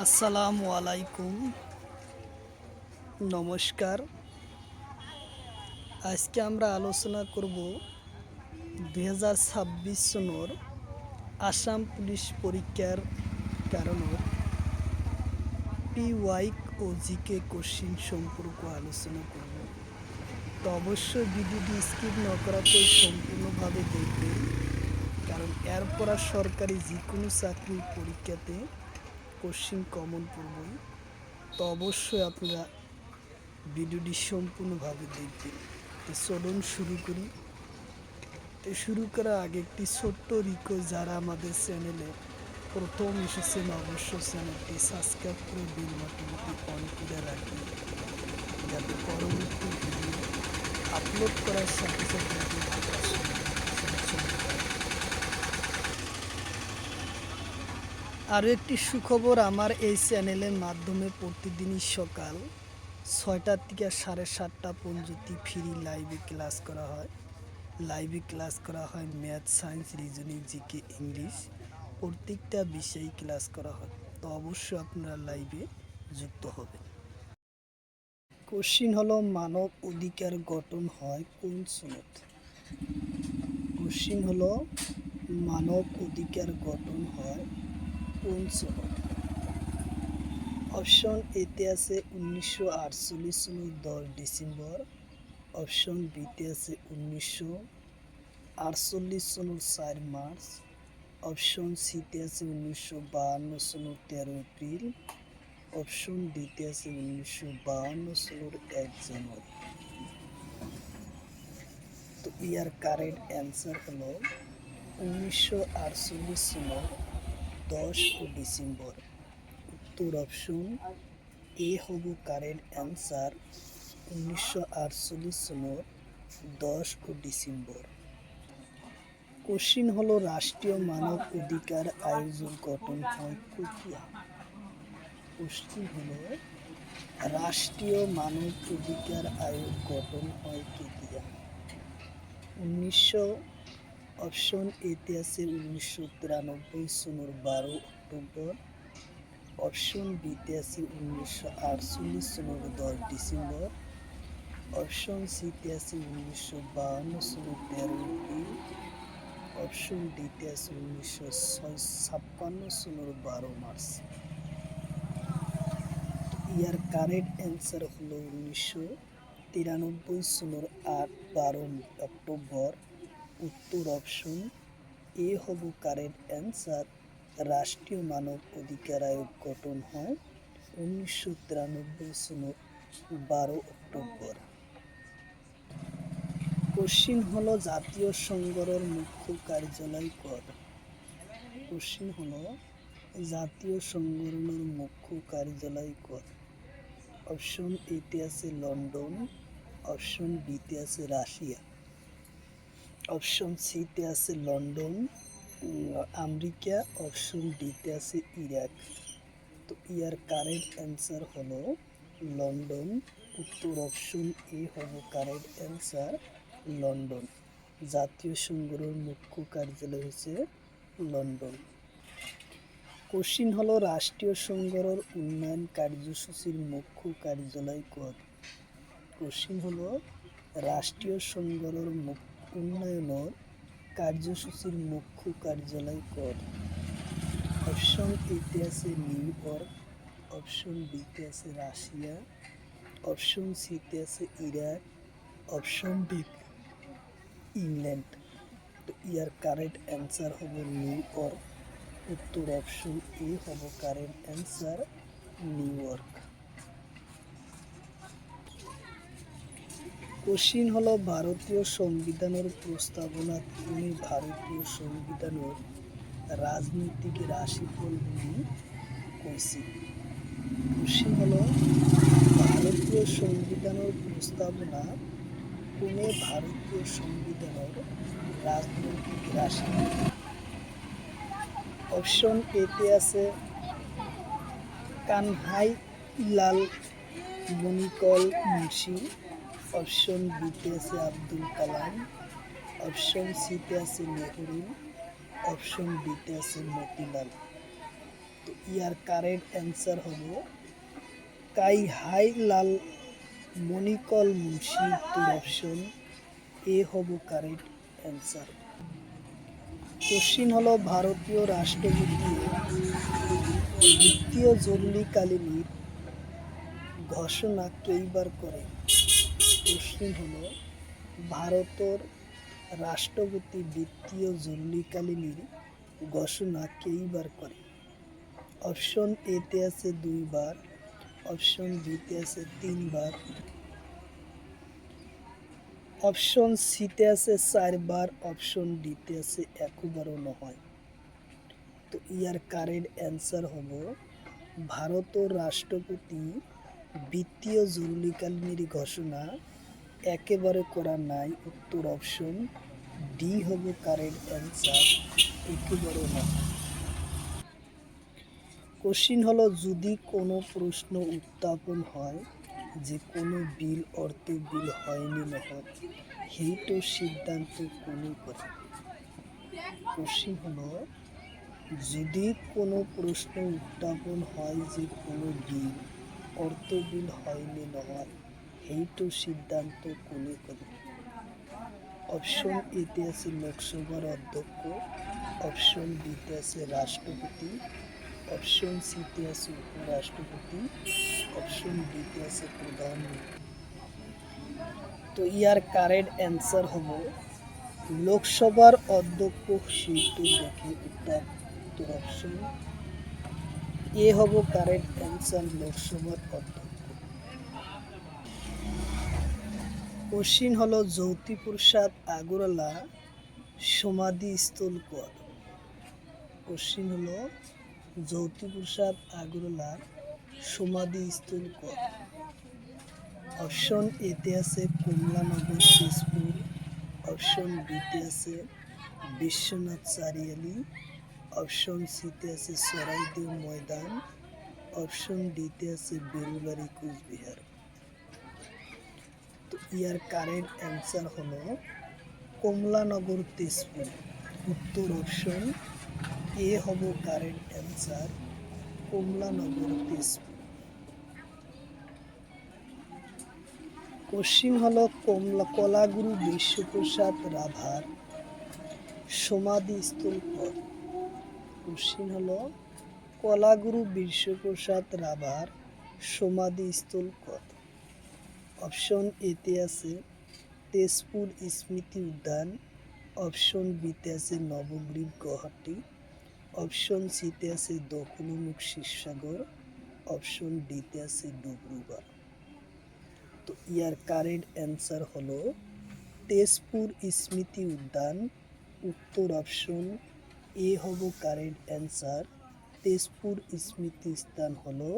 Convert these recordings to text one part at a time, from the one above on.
আসসালামু আলাইকুম, নমস্কার। আজকে আমরা আলোচনা করব 2026 সনের আসাম পুলিশ পরীক্ষার কারণে পিওয়াইক ও জিকে কোশ্চিন সম্পর্কে আলোচনা করব। তো অবশ্যই ভিডিওটি স্কিপ না করাতেই সম্পূর্ণভাবে দেখবেন, কারণ এরপর সরকারি যে কোনো চাকরির পরীক্ষাতে কোশ্চিন কমন পড়বই। তো অবশ্যই আপনারা ভিডিওটি সম্পূর্ণভাবে দেখবেন। তো চলুন শুরু করি। তো শুরু করার আগে একটি ছোট্ট রিকোয়েস্ট, যারা আমাদের চ্যানেলে প্রথম এসেছেন অবশ্যই চ্যানেলটি সাবস্ক্রাইব করে বেল বাটনটি অন করে রাখবেন, যাতে পরবর্তী ভিডিও আপলোড করার সাথে সাথে আরও একটি সুখবর, আমার এই চ্যানেলের মাধ্যমে প্রতিদিনই সকাল 6টা থেকে 7:30 পর্যন্ত ফ্রি লাইভে ক্লাস করা হয়। Math, science, reasoning, GK, English প্রত্যেকটা বিষয়ে ক্লাস করা হয়। তো অবশ্যই আপনারা লাইভে যুক্ত হবেন। কোশ্চিন হলো, মানব অধিকার গঠন হয় কোন সনদ? কোশ্চিন হলো, মানব অধিকার গঠন হয় কোন সনদ? অপশন এতে আছে 1948 সনের 10 ডিসেম্বর, অপশন বিতে আছে 1948 সনের 4 মার্চ, অপশন সিতে আছে 1952 সনের 13 এপ্রিল, অপশন ডিতে আছে 1952 সনের 1 জানুয়ারি। তো ইয়ার কারেক্ট অ্যান্সার হলো 1948 সনের 10 ডিসেম্বর। উত্তর অপশন এ হব কারেক্ট অ্যান্সার, 1948 সনের 10 ডিসেম্বর। কোশ্চিন হলো, রাষ্ট্রীয় মানব অধিকার আয়োগ গঠন হয় কোথায়? কোশ্চিন হলো, রাষ্ট্রীয় মানব অধিকার আয়োগ গঠন হয় কোথায়? অপশন এতে আছে 1993 সনের 12 অক্টোবর, অপশন বিতে আছে 1948 সনের 10 ডিসেম্বর, অপশন সিতে আছে 1952 সনের 13 এপ্রিল, অপশন ডিতে আছে 1956 সনের 12 মার্চ। ইয়ার কারেক্ট অ্যান্সার হলো 1993 সনের 12 অক্টোবর। উত্তর অপশন এ হব কারেক্ট অ্যান্সার, রাষ্ট্রীয় মানব অধিকার আয়োগ গঠন হয় 1993 সনের 12 অক্টোবর। কোশ্চিন হলো, জাতীয় সংঘের মুখ্য কার্যালয় কোথায়? কোশ্চিন হলো, জাতীয় সংগঠনের মুখ্য কার্যালয় কোথায়? অপশন এতে আছে লন্ডন, অপশন বিতে আছে রাশিয়া, অপশন সিতে আছে লন্ডন আমেরিকা, অপশন ডিতে আছে ইরাক। তো ইয়ার কারেক্ট অ্যান্সার হলো লন্ডন। উত্তর অপশন এ হব কারেক্ট অ্যান্সার, লন্ডন। জাতীয় সংঘের মুখ্য কার্যালয় হচ্ছে লন্ডন। কোশ্চিন হলো, রাষ্ট্রীয় সংঘের উন্নয়ন কার্যসূচির মুখ্য কার্যালয় কোথায়? কোশ্চিন হলো, রাষ্ট্রীয় সংঘের উন্নয়নের কার্যসূচির মুখ্য কার্যালয় কোথায়? অপশন এতে আছে নিউ ইয়র্ক, অপশন বিতে আছে রাশিয়া, অপশন সিতে আছে ইরাক, অপশন ডি ইংল্যান্ড। তো ইয়ার কারেক্ট অ্যান্সার হবে নিউ ইয়র্ক। উত্তর অপশন এ হব correct answer, new York. Question হলো, ভারতীয় সংবিধানের প্রস্তাবনা কোন ভারতীয় সংবিধানের রাজনৈতিক রাশিফলগুলি কইছে? কোশ্চিন হলো, ভারতীয় সংবিধানের প্রস্তাবনা কোন ভারতীয় সংবিধানের রাজনৈতিক রাশিফল? অপশন এতে আছে কানহাইলাল মণিকল মুন্সি, অপশন বিতে আছে আব্দুল কালাম, অপশন সিতে আছে নেহরু, অপশন ডিতে আছে মতিলাল। তো ইয়ার কারেক্ট অ্যান্সার হলো কাই হাই লাল মণিকল মুন্সি, উত্তর অপশন এ হব কারেক্ট অ্যান্সার। কোশ্চিন হলো ভারতীয় রাষ্ট্রপতি দ্বিতীয় জরুরিকালীন ঘোষণা কেইবার করে? কোশ্চিন হলো ভারতের রাষ্ট্রপতি দ্বিতীয় জরুরিকালীন ঘোষণা কেইবার করে? অপশন এতে আছে 2 বার, অপশন বিতে আছে 3 বার, অপশন সিতে আছে 4 বার, অপশন ডিতে আছে 1 বারও নয়। তো ইয়ার কারেক্ট অ্যান্সার হলো ভারতের রাষ্ট্রপতি দ্বিতীয় জরুরিকালীন ঘোষণা একেবারে করা নাই, উত্তর অপশন ডি হবে কারেক্ট অ্যান্সার, একেবারে না। কোশ্চিন হলো যদি কোনো প্রশ্ন উত্থাপন হয় যে কোনো বিল অর্থ বিল হয়নি নহয় সেইটো সিদ্ধান্ত কোনে করে? কোশ্চিন হলো যদি কোনো প্রশ্ন উত্থাপন হয় যে কোনো বিল অর্থ বিল হয়নি নহয় সেইটো সিদ্ধান্ত কোনে করে? অপশন এতে আছে লোকসভার অধ্যক্ষ, অপশন বিতে আছে রাষ্ট্রপতি, অপশন সিতে আছে উপরাষ্ট্রপতি, অপশন ডিতে আছে প্রধানমন্ত্রী। তো ইয়ার কারেক্ট অ্যান্সার হলো লোকসভার অধ্যক্ষ, সেইটো দেখে উত্তর অপশন এ হব কারেক্ট অ্যান্সার, লোকসভার অধ্যক্ষ। কোশ্চিন হলো জ্যোতিপ্রসাদ আগরওয়ালা সমাধিস্থল কত? কোশ্চিন হলো জ্যোতিপ্রসাদ আগরওয়ালার সমাধিস্থল কত? অপশন এতে আছে কমলানগর তেজপুর, অপশন বিতে আছে বিশ্বনাথ চারিয়ালি, অপশন সিতে আছে সরাইদেও ময়দান, অপশন ডিতে আছে বেলুবাড়ি কোচবিহার। তো ইয়ার কারেক্ট অ্যান্সার হলো কমলানগর তেজপুর, উত্তর অপশন এ হব correct answer, Kamalanagar Tezpur. Question হলো কলাগুরু বিশ্বপ্রসাদ রাভার সমাধিস্থল কত? কোশ্চিন হলো কলাগুরু বিশ্বপ্রসাদ রাভার সমাধিস্থল কত? অপশন এতে আছে তেজপুর স্মৃতি উদ্যান, অপশন বিতে আছে নবগ্রীব গুয়াহাটি, অপশন সিতে আছে দক্ষিণমুখ শিবসাগর, অপশন ডিতে আছে ডিব্রুগড়। তো ইয়ার কারেক্ট অ্যান্সার হলো তেজপুর স্মৃতি উদ্যান, উত্তর অপশন এ হব কারেক্ট অ্যান্সার, তেজপুর স্মৃতি স্থান হলো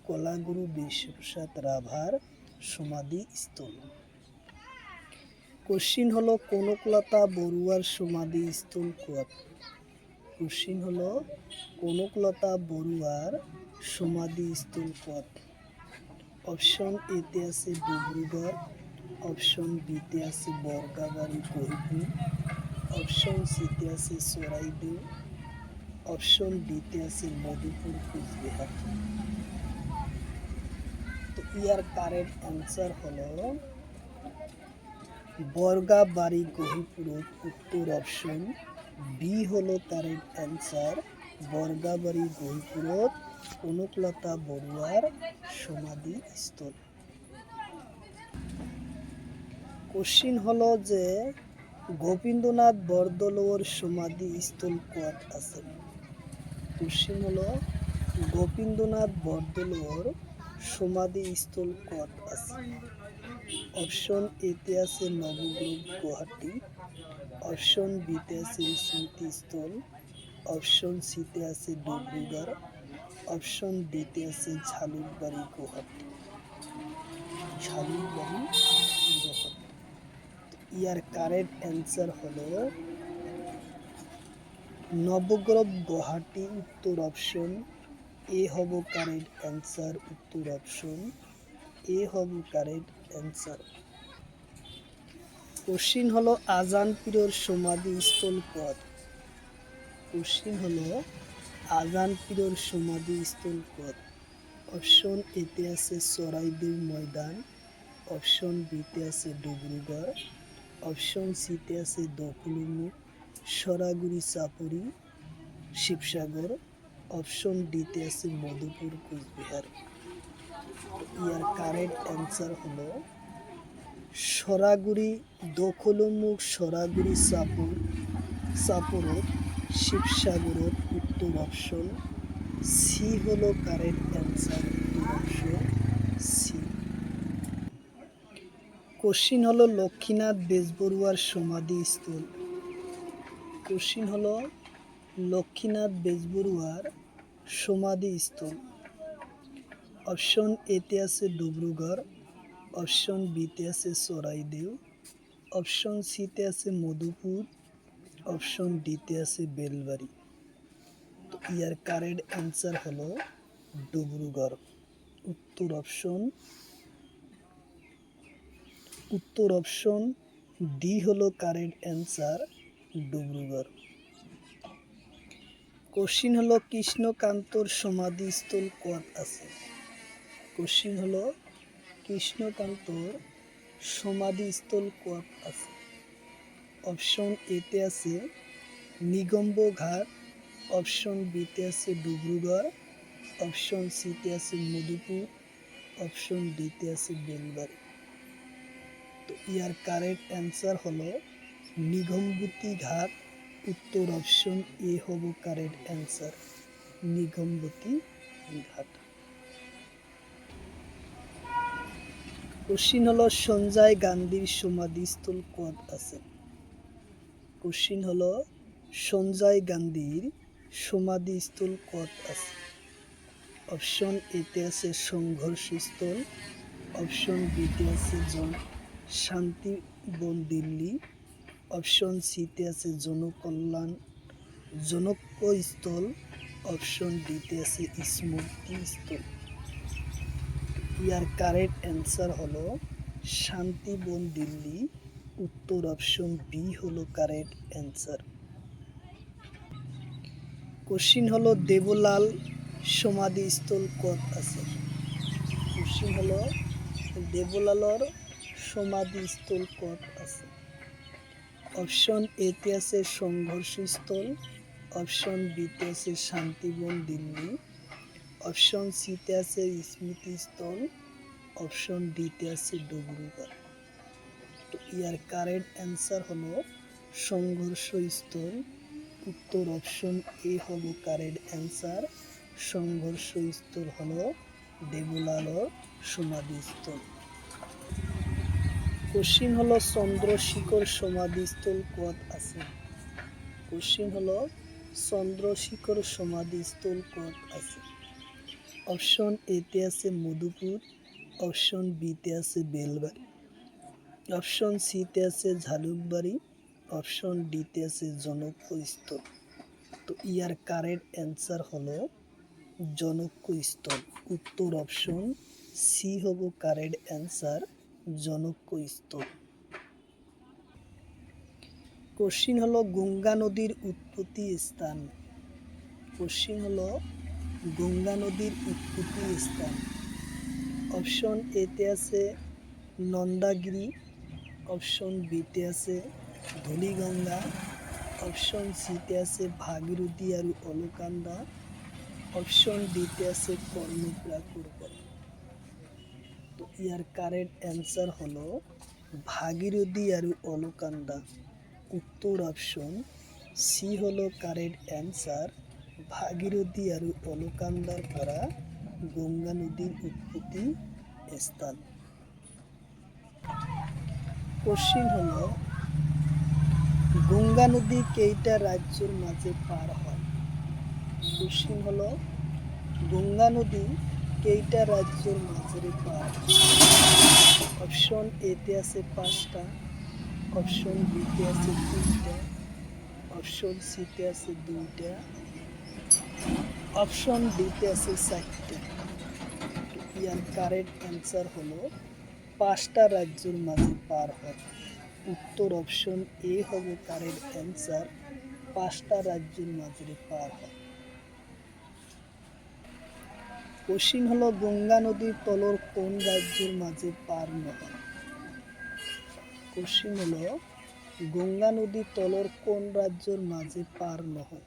কলাগুরু বিশ্বপ্রসাদ রাভার সমাধিস্থল। কোশ্চিন হলো কনকলতা বড়ুয়ার সমাধিস্থল কত? কোশ্চিন হলো কনকলতা বড়ুয়ার সমাধিস্থল কত? অপশন এতে আছে ডিব্রুগড়, অপশন বিতে আছে বর্গাবাড়ি গহিপুর, অপশন সিতে আছে সরাইদেও, অপশন ডিতে আছে মধুপুর কোচবিহার। তো ইয়ার কারেক্ট অ্যান্সার হলো বর্গাবাড়ি গহিপুর, উত্তর অপশন বি হলো কারেক্ট অ্যান্সার, বর্গাবাড়ি গহিপুর কনকলতা বড়ুয়ার সমাধিস্থল। কোশ্চিন হলো যে গোবিন্দনাথ বরদলুইর সমাধিস্থল কত আছে? কোশ্চিন হলো গোবিন্দনাথ বরদলুইর সমাধিস্থল কত আছে? অপশন এতে আছে নবগ্রীব গুয়াহাটি, অপশন বিতে আছে স্মৃতিস্থল, অপশন সিতে আছে ডিব্রুগড়, অপশন ডিতে আছে ঝালুরবাড়ি গুয়াহাটি, ঝালুরবাড়ি গুয়াহাটি। ইয়ার কারেক্ট অ্যান্সার হলো নবগ্রীব গুয়াহাটি, উত্তর অপশন এ হব কারেক্ট অ্যান্সার, উত্তর অপশন এ হব কারেক্ট অ্যান্সার। কোশ্চিন হলো আজান পীরের সমাধিস্থল কত? কোশ্চিন হলো আজান পীরের সমাধিস্থল কত? অপশন এতে আছে চরাইদেউ ময়দান, অপশন বিতে আছে ডিব্রুগড়, অপশন সিতে আছে দকুলুমুখ, সরাগুড়ি চাপুরি, শিবসাগর, অপশন ডিতে আছে মধুপুর কোচবিহার। ইয়ার কারেক্ট অ্যান্সার হলো সরাগুড়ি দখলুমুখ, সরাগুড়ি চাপুরত, শিবসাগরের উত্তর অপশন সি হলো correct answer, option C. Question হলো লক্ষ্মীনাথ বেজবরুয়ার সমাধিস্থল। কোশ্চিন হলো লক্ষ্মীনাথ বেজবরুয়ার সমাধিস্থল। অপশন এতে আছে ডিব্রুগড়, অপশন বিতে আছে চরাইদেউ, অপশন সিতে আছে মধুপুর, অপশন ডিতে আছে বেলবাড়ি। তো ইয়ার কারেক্ট অ্যান্সার হলো ডিব্রুগড়। উত্তর অপশন ডি হলো কারেক্ট অ্যান্সার, ডিব্রুগড়। কোশ্চিন হলো কৃষ্ণকান্তর সমাধিস্থল কত আছে? কোশ্চিন হলো কৃষ্ণকান্তর সমাধিস্থল কত আছে? অপশন এতে আছে নিগম্ব ঘাট, অপশন বিতে আছে ডিব্রুগড়, অপশন সিতে আছে মধুপুর, অপশন ডিতে আছে বেলবাড়ি। তো ইয়ার কারেক্ট অ্যান্সার হলো নিগম্বতী ঘাট। উত্তর অপশন এ হবো কারেক্ট অ্যান্সার, নিগম্বতী ঘাট। কোশ্চিন হলো সঞ্জয় গান্ধীর সমাধিস্থল কত আছে? কোশ্চিন হলো সঞ্জয় গান্ধীর সমাধিস্থল কত আছে? অপশন এতে আছে সংঘর্ষস্থল, অপশন বিতে আছে শান্তিবন দিল্লি, অপশন সিতে আছে জনকস্থল, অপশন ডিতে আছে স্মৃতিস্থল। ইয়ার কারেক্ট অ্যান্সার হলো শান্তিবন দিল্লি। উত্তর অপশন বি হলো কারেক্ট অ্যান্সার। কোশ্চিন হলো দেবলাল সমাধিস্থল কত আছে? কোশ্চিন হলো দেবলালর সমাধিস্থল কত আছে? অপশন এতে আছে সংঘর্ষস্থল, অপশন বিতে আছে শান্তিবন দিল্লি, অপশন সিতে আছে স্মৃতিস্থল, অপশন ডিতে আছে ডিব্রুগড়। তো ইয়ার কারেক্ট অ্যান্সার হলো সংঘর্ষস্থল। উত্তর অপশন এ হলো কারেক্ট অ্যান্সার, সংঘর্ষস্থল হলো দেবলালর সমাধিস্থল। কোশ্চিন হলো চন্দ্রশেখর সমাধিস্থল কত আছে? কোশ্চিন হলো চন্দ্রশেখর সমাধিস্থল কত আছে? অপশন এতে আছে মধুপুর, অপশন বিতে আছে বেলবাড়ি, অপশন সিতে আছে ঝালুকবাড়ি, অপশন ডিতে আছে জনকস্থল। তো ইয়ার কারেক্ট অ্যান্সার হলো জনকস্থল। উত্তর অপশন সি হবো কারেক্ট অ্যান্সার, জনকস্থল। কোশ্চিন হলো গঙ্গা নদীর উৎপত্তি স্থান। কোশ্চিন হলো গঙ্গা নদীর উৎপত্তি স্থান। অপশন এতে আছে নন্দাগিরি, অপশন বিতে আছে ধুলিগঙ্গা, অপশন সিতে আছে ভাগীরথী আর অলকানন্দা, অপশন ডিতে আছে কর্ণপ্রাকুর। তো ইয়ার কারেক্ট অ্যান্সার হলো ভাগীরথী আর অলকানন্দা। উত্তর অপশন সি হলো কারেক্ট অ্যান্সার, ভাগীরথী আর অলকানন্দার পরা গঙ্গা নদীর উৎপত্তি স্থান। কোশ্চিন হলো গঙ্গা নদী কেইটা রাজ্যের মাঝে পার হয়? কোশ্চিন হলো গঙ্গা নদী কেইটা রাজ্যের মাঝে পার হয়? অপশন এতে আছে 5টা, অপশন বিতে আছে 3টা, অপশন সিতে আছে 2টা, অপশন ডিতে আছে 4টা। ইয়ার কারেক্ট অ্যান্সার হলো 5টা রাজ্যের মাঝে পার হয়। উত্তর অপশন এ হবে কারেক্ট অ্যান্সার, 5টা রাজ্যের মাঝে পার হয়। কোশ্চিন হলো গঙ্গা নদীর তলর কোন রাজ্যের মাঝে পার নহয়? কোশ্চিন হলো গঙ্গা নদীর তলর কোন রাজ্যের মাঝে পার নহয়?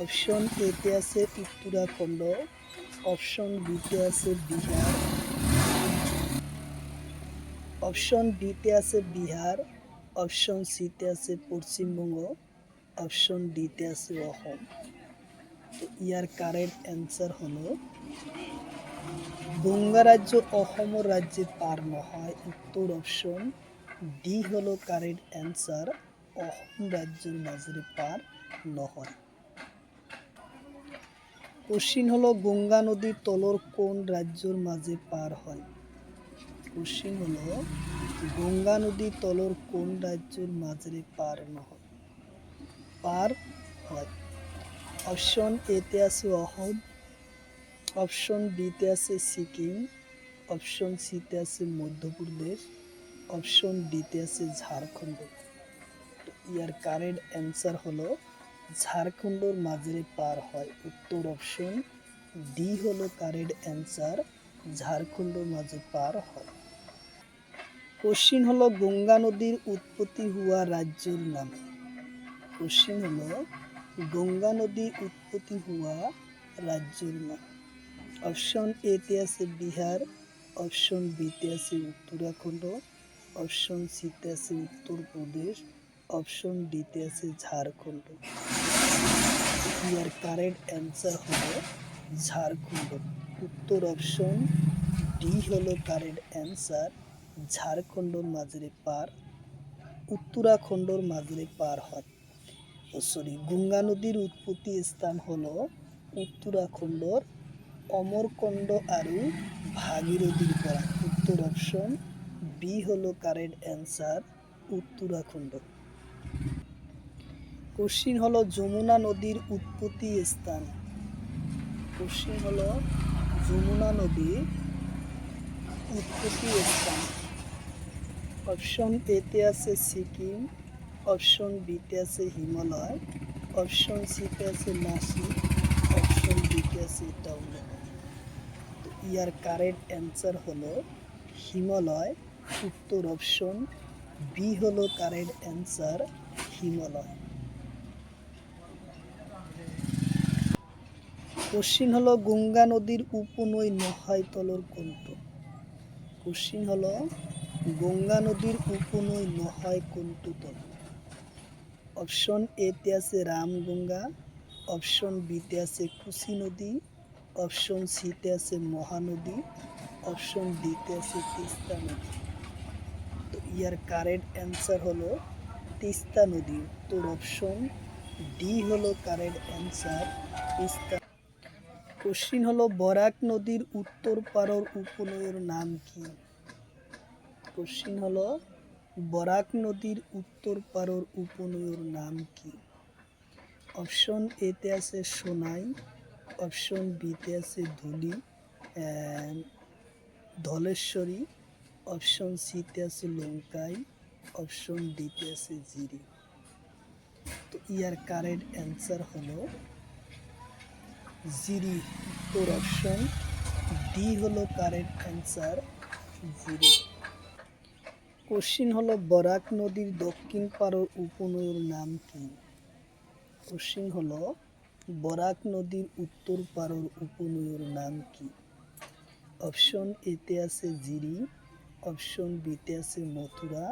অপশন এতে আছে উত্তরাখণ্ড, অপশন বিতে আছে বিহার, অপশন বিতে আছে বিহার, অপশন সিতে আছে পশ্চিমবঙ্গ, অপশন ডিতে আছে অসম। তো ইয়ার কারেক্ট অ্যান্সার হলো গঙ্গা রাজ্য অসম রাজ্যে পার নহয়। উত্তর অপশন ডি হলো কারেক্ট অ্যান্সার, অসম রাজ্যের মাঝে পার নহয়। কোশ্চিন হলো গঙ্গা নদীর তলর কোন রাজ্যের মাঝে পার হয়? কোশ্চিন হলো গঙ্গা নদীর তলর কোন রাজ্যের মাঝে পার নহয় পার হয়? অপশন এতে আছে অসম, অপশন বিতে আছে সিকিম, অপশন সিতে আছে মধ্যপ্রদেশ, অপশন ডিতে আছে ঝাড়খণ্ড। ইয়ার কারেক্ট অ্যান্সার হলো ঝাড়খণ্ডের মাঝে পার হয়। উত্তর অপশন ডি হলো কারেক্ট অ্যান্সার, ঝাড়খণ্ডের মাঝে পার হয়। কোশ্চিন হলো গঙ্গা নদীর উৎপত্তি হওয়া রাজ্যের নাম। কোশ্চিন হলো গঙ্গা নদীর উৎপত্তি হওয়া রাজ্যের নাম। অপশন এতে আছে বিহার, অপশন বিতে আছে উত্তরাখণ্ড, অপশন সিতে আছে উত্তরপ্রদেশ, অপশন ডিতে আছে ঝাড়খণ্ড। ইয়ার কারেক্ট অ্যান্সার হলো ঝাড়খণ্ড। উত্তর অপশন ডি হলো কারেক্ট অ্যান্সার, ঝাড়খণ্ডের মাঝে পার, উত্তরাখণ্ডের মাঝে পার হয়। গঙ্গা নদীর উৎপত্তি স্থান হলো উত্তরাখণ্ডর অমরকন্ড আৰু ভাগীরথীর পাড়া। উত্তর অপশন বি হলো কারেক্ট অ্যান্সার, উত্তরাখণ্ড। কোশ্চিন হলো যমুনা নদীর উৎপত্তি স্থান। কোশ্চিন হলো যমুনা নদীর উৎপত্তি স্থান। অপশন এতে আছে সিকিম, অপশন বিতে আছে হিমালয়, অপশন সিতে আছে নাসিক, অপশন ডিতে আছে টাউন। ইয়ার কারেক্ট অ্যান্সার হলো হিমালয়। উত্তর অপশন বি হলো কারেক্ট অ্যান্সার, হিমালয়। কোশ্চিন হলো গঙ্গা নদীর উপনৈ নহয় তলর কোনটো? কোশ্চিন হলো গঙ্গা নদীর উপনৈ নহয় কোনটো তল? অপশন এতে আছে রামগঙ্গা, অপশন বিতে আছে কুশি নদী, অপশন সিতে আছে মহানদী, অপশন ডিতে আছে তিস্তা নদী। তো ইয়ার কারেক্ট অ্যান্সার হলো তিস্তা নদী। উত্তর অপশন ডি হলো কারেক্ট অ্যান্সার, তিস্তা। কোশ্চিন হলো বরাক নদীর উত্তর পাড়র উপনৈর নাম কি? কোশ্চিন হলো বরাক নদীর উত্তর পাড়র উপনৈর নাম কি? অপশন এতে আছে সোনাই, অপশন বিতে আছে ধুলি ধলেশ্বরী, অপশন সিতে আছে লঙ্কাই, অপশন ডিতে আছে জিরি। তো ইয়ার কারেক্ট অ্যান্সার হলো জিরি। উত্তর অপশন ডি হলো কারেক্ট অ্যান্সার, জিরি। কোশ্চিন হলো বরাক নদীর দক্ষিণ পাড়র উপনৈর নাম কি? কোশ্চিন হলো বরাক নদীর উত্তর পাড়র উপনৈর নাম কি? অপশন এতে আছে জিরি, অপশন বিতে আছে মথুরা,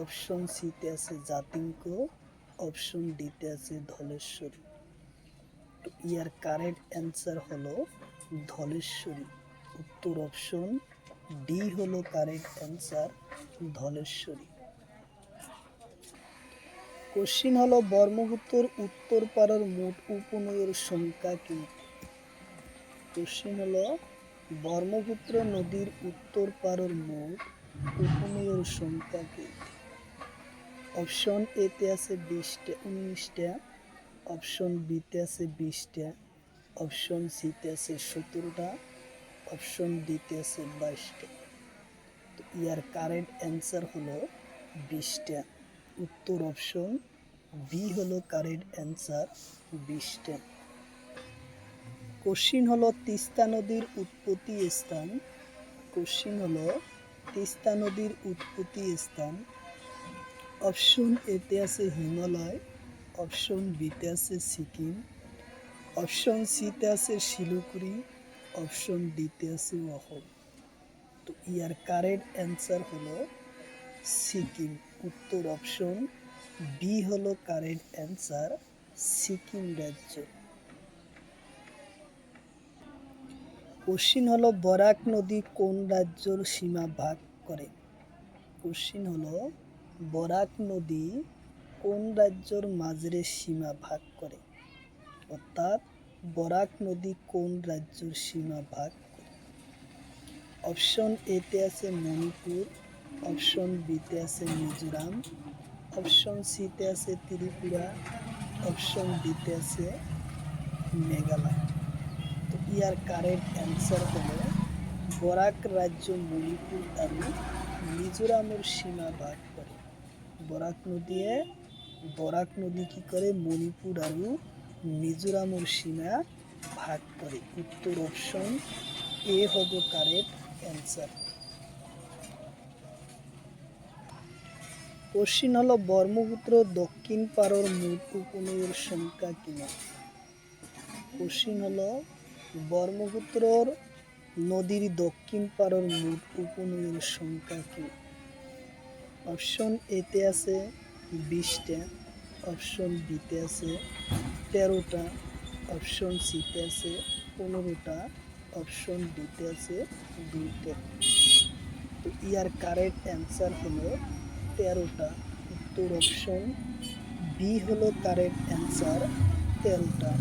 অপশন সিতে আছে জাতিঙ্ক, অপশন ডিতে আছে ধলেশ্বরী। তো ইয়ার কারেক্ট অ্যান্সার হলো ধলেশ্বরী। উত্তর অপশন ডি হলো কারেক্ট অ্যান্সার, ধলেশ্বরী। কোশ্চিন হলো ব্রহ্মপুত্র উত্তর পাড়ের মোট উপনৈর সংখ্যা কি? কোশ্চিন হলো ব্রহ্মপুত্র নদীর উত্তর পাড়ের মোট উপনৈর সংখ্যা কি? অপশন এতে আছে 19টা, অপশন বিতে আছে 20টা, অপশন সিতে আছে 17টা, অপশন ডিতে আছে 22টা। তো ইয়ার কারেক্ট অ্যান্সার হলো 20টা। উত্তর অপশন বি হলো কারেক্ট অ্যান্সার, 20টা। কোশ্চিন হলো তিস্তা নদীর উৎপত্তি স্থান। কোশ্চিন হলো তিস্তা নদীর উৎপত্তি স্থান। অপশন এতে আছে হিমালয়, অপশন বিতে আছে সিকিম, অপশন সিতে আছে শিলিগুড়ি, অপশন ডিতে আছে অসম। তো ইয়ার কারেক্ট অ্যান্সার হলো সিকিম। উত্তর অপশন বি হলো কারেক্ট অ্যান্সার, সিকিম রাজ্য। কোশ্চিন হলো বরাক নদী কোন রাজ্যের সীমা ভাগ করে? কোশ্চিন হলো বরাক নদী কোন রাজ্যের মাঝরে সীমা ভাগ করে? অর্থাৎ বরাক নদী কোন রাজ্যের সীমা ভাগ করে? অপশন এতে আছে মণিপুর, অপশন বিতে আছে মিজোরাম, অপশন সিতে আছে ত্রিপুরা, অপশন ডিতে আছে মেঘালয়। তো ইয়ার কারেক্ট অ্যান্সার হলো বরাক রাজ্য মণিপুর আর মিজোরামের সীমা ভাগ করে। বরাক নদী কি করে মণিপুর আর মিজোরামের সীমা ভাগ করে। উত্তর অপশন এ হবে কারেক্ট অ্যান্সার। কোশ্চিন হলো ব্রহ্মপুত্র দক্ষিণ পাড়ের মোট উপনদীর সংখ্যা কিনা? কোশ্চিন হলো ব্রহ্মপুত্রর নদীর দক্ষিণ পাড়ের মোট উপনদীর সংখ্যা কি? অপশন এতে আছে 20টা, অপশন বিতে আছে 13টা, অপশন সিতে আছে 15টা, অপশন ডিতে আছে 2টা। তো ইয়ার কারেক্ট অ্যান্সার হলো 13টা। উত্তর অপশন বি হলো কারেক্ট অ্যান্সার, 13টা।